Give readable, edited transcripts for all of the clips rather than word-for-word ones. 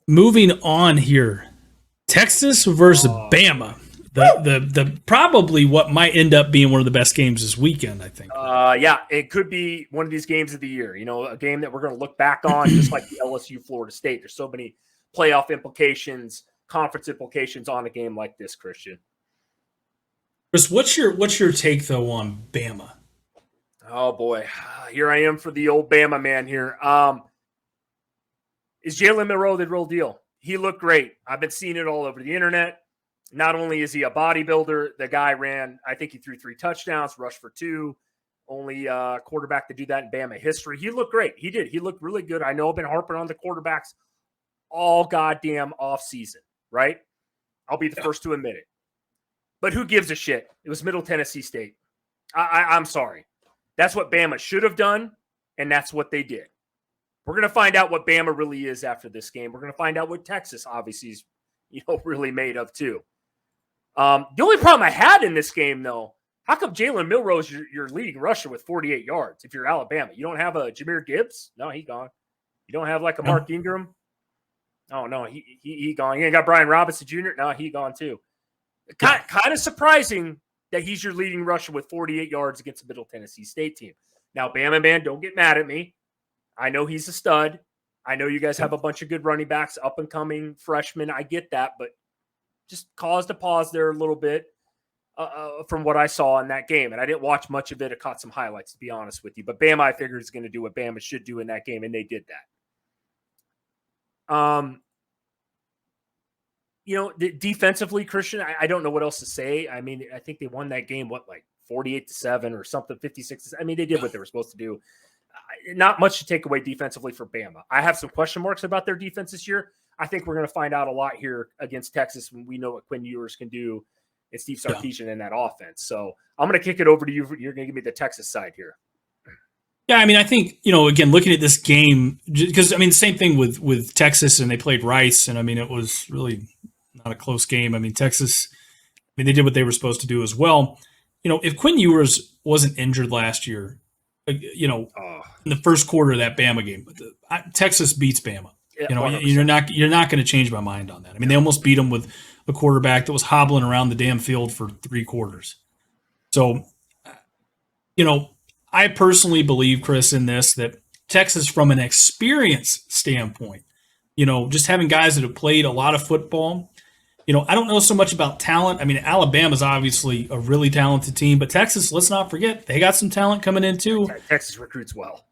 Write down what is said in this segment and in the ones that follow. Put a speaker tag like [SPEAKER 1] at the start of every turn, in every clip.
[SPEAKER 1] moving on here. Texas versus Bama. The probably what might end up being one of the best games this weekend, I think.
[SPEAKER 2] Yeah, it could be one of these games of the year. A game that we're going to look back on, just like the LSU Florida State. There's so many playoff implications, conference implications on a game like this, Christian.
[SPEAKER 1] Chris, what's your take though on Bama?
[SPEAKER 2] Oh boy, here I am for the old Bama man here. Is Jalen Milroe the real deal? He looked great. I've been seeing it all over the internet. Not only is he a bodybuilder, the guy I think he threw 3 touchdowns, rushed for 2. Only quarterback to do that in Bama history. He looked great. He did. He looked really good. I know I've been harping on the quarterbacks all goddamn offseason, right? I'll be the first to admit it. But who gives a shit? It was Middle Tennessee State. I'm sorry. That's what Bama should have done, and that's what they did. We're going to find out what Bama really is after this game. We're going to find out what Texas obviously is, really made of too. The only problem I had in this game, though, how come Jalen Milroe is your leading rusher with 48 yards if you're Alabama? You don't have a Jahmyr Gibbs? No, he gone. You don't have like a Mark Ingram? Oh, no, he gone. You ain't got Brian Robinson Jr.? No, he gone too. Kind of surprising that he's your leading rusher with 48 yards against a Middle Tennessee State team. Now, Bama man, don't get mad at me. I know he's a stud. I know you guys have a bunch of good running backs, up and coming freshmen. I get that, but just caused a pause there a little bit from what I saw in that game. And I didn't watch much of it. I caught some highlights, to be honest with you. But Bama, I figured, is going to do what Bama should do in that game, and they did that. Defensively, Christian, I don't know what else to say. I mean, I think they won that game, 48-7 or something, 56. I mean, they did what they were supposed to do. Not much to take away defensively for Bama. I have some question marks about their defense this year. I think we're going to find out a lot here against Texas when we know what Quinn Ewers can do and Steve Sarkisian in that offense. So I'm going to kick it over to you. You're going to give me the Texas side here.
[SPEAKER 1] Yeah, I mean, I think, again, looking at this game, because, the same thing with Texas, and they played Rice, and, it was really not a close game. Texas, they did what they were supposed to do as well. If Quinn Ewers wasn't injured last year, in the first quarter of that Bama game, Texas beats Bama. You're not going to change my mind on that. They almost beat them with a quarterback that was hobbling around the damn field for 3 quarters. So, I personally believe, Chris, in this, that Texas, from an experience standpoint, just having guys that have played a lot of football, I don't know so much about talent. Alabama's obviously a really talented team, but Texas, let's not forget, they got some talent coming in too.
[SPEAKER 2] Texas recruits well.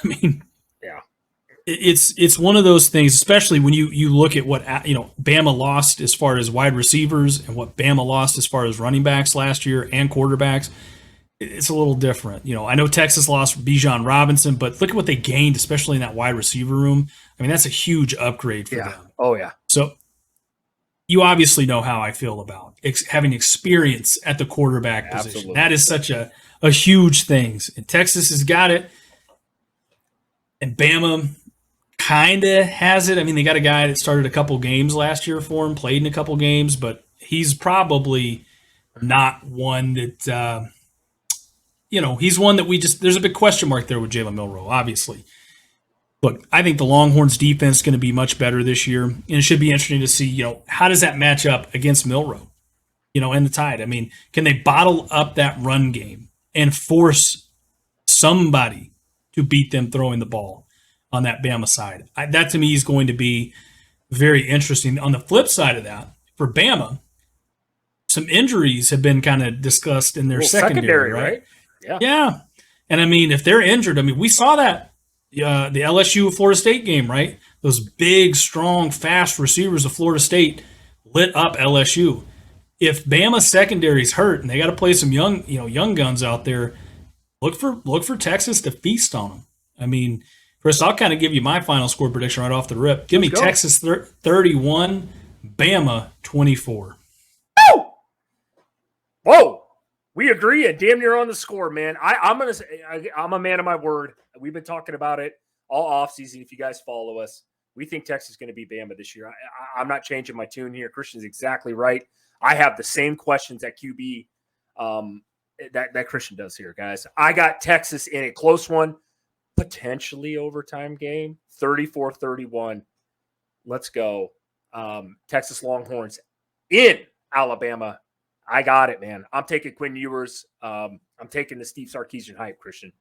[SPEAKER 1] Yeah. It's one of those things, especially when you look at what Bama lost as far as wide receivers and what Bama lost as far as running backs last year and quarterbacks. It's a little different. I know Texas lost Bijan Robinson, but look at what they gained, especially in that wide receiver room. That's a huge upgrade for them.
[SPEAKER 2] Oh, yeah.
[SPEAKER 1] So you obviously know how I feel about having experience at the quarterback position.
[SPEAKER 2] Absolutely.
[SPEAKER 1] That is such a huge thing. And Texas has got it. And Bama kind of has it. They got a guy that started a couple games last year for him, played in a couple games, but he's probably not one that he's one that there's a big question mark there with Jalen Milroe, obviously. Look, I think the Longhorns defense is going to be much better this year, and it should be interesting to see, how does that match up against Milroe, and the Tide. Can they bottle up that run game and force somebody to beat them throwing the ball on that Bama side? That, to me, is going to be very interesting. On the flip side of that, for Bama, some injuries have been kind of discussed in their secondary, right? Yeah. And if they're injured, we saw that the LSU Florida State game, right? Those big, strong, fast receivers of Florida State lit up LSU. If Bama's secondary's hurt and they got to play some young guns out there, look for Texas to feast on them. Chris, I'll kind of give you my final score prediction right off the rip. Give me Texas 31, Bama 24.
[SPEAKER 2] Whoa! We agree and damn near on the score, man. I'm going to say I'm a man of my word. We've been talking about it all offseason. If you guys follow us, we think Texas is going to be Bama this year. I'm not changing my tune here. Christian's exactly right. I have the same questions at QB that Christian does here, guys. I got Texas in a close one, potentially overtime game, 34-31. Let's go. Texas Longhorns in Alabama. I got it, man. I'm taking Quinn Ewers. I'm taking the Steve Sarkisian hype, Christian.